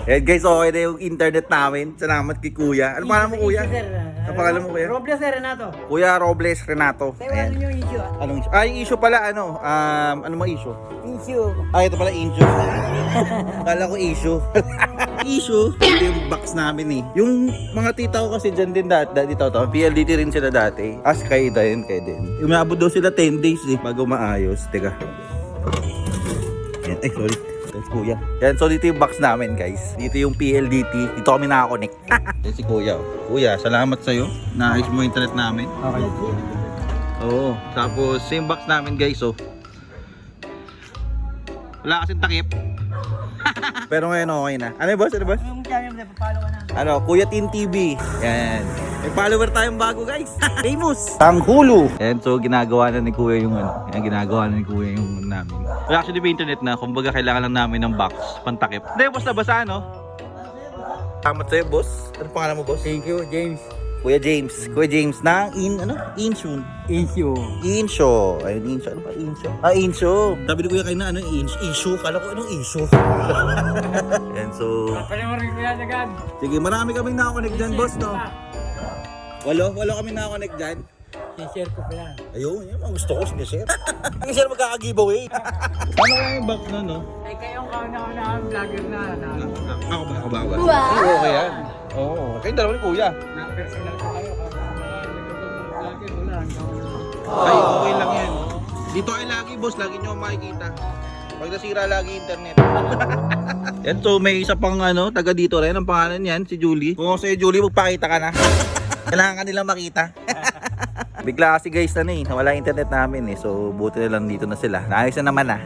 Ayan guys, okay na yung internet namin. Salamat kay Kuya. Ano pangalan mo, Kuya? Issue, sir. Ano pangalan mo, Kuya? Robles, sir, Renato. Kuya Robles Renato. Sir, ano yung issue? Anong issue? Ay, issue pala, ano mo issue? Issue. Ay, ito pala issue. Kala ko issue. Issue, ito yung box namin eh. Yung mga tita ko kasi dyan din dito to. PLDT rin sila dati. As kayo din. Umabot daw sila 10 days eh, bago maayos. Teka. Yan, ay, sorry. That's Kuya. Yan, so dito yung box namin guys. Dito yung PLDT. Dito kami nakakonect. Yan si Kuya. Kuya, salamat sa'yo. Naayos mo yung internet namin. Okay. Oo. Tapos, same box namin guys, oh. Wala kasing takip. Pero ngayon okay na. Ano boss? Ano boss? Yung channel, sir, papalo ka na. Ano, Kuya Tin TV. Yan. May follower tayong bago guys. Famous. Tanghulo. Yan, so ginagawa na ni Kuya yung ano. Yan, ginagawa na ni Kuya yung namin. Well, actually may internet na. Kumbaga kailangan lang namin ng box. Pantakip. Hindi, boss na basa ano? Tamat sa'yo, boss. Ano pangalan mo, boss? Thank you, James. Kuya James. Kuya James ng Insun. Issue. Insyo. Ayun, Insyo. Ano ba? Insyo? Ah, Insyo. Sabi ni Kuya kayo na issue. Kala ko anong issue. Yan, so... Palimurin ko yan agad. Sige, marami kaming nakakonect dyan, boss, no? Walo kaming nakakonect dyan. I-share ko pa yan. Ayun, yan ang gusto ko, sinishare. Hindi siya magkaka-giveaway. Ano kaya yung box na, no? Ay, kayong kauna-una vlogger na. Ako ba? Wow! Okay yan. Oo, kayong dalawa ni Kuya. Na-personal ko kayo. Vlogger, wala. Ay, okay lang yan. Dito ay lagi, boss. Lagi nyo makikita. Pag nasira lagi internet. Yan, so may isa pang taga dito rin. Ang pangalan yan, si Julie. Kung ako sa'yo, Julie, magpakita ka na. Kailangan ka nilang makita. Bigla kasi guys, nawala internet namin eh. So, buti na lang dito na sila. Naayos na naman ah.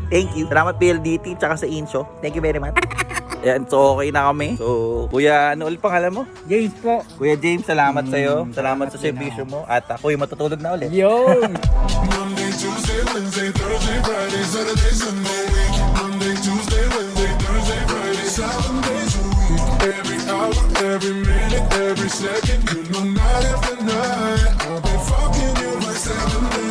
Thank you. Salamat PLDT, tsaka sa Insyo. Thank you very much. Yan, so okay na kami. So, Kuya, ano ulit pangalan mo? James po. Kuya James, salamat sa'yo. Salamat sa servisyo mo. At ako'y matutulog na ulit. Yun! Monday, Tuesday, Wednesday, Thursday, Friday, Saturday, Sunday, week. Monday, Tuesday, Wednesday, Thursday, Friday, 7 days a week. Every hour, every minute, every second, you know, night after night, I've been fucking you like 7 days.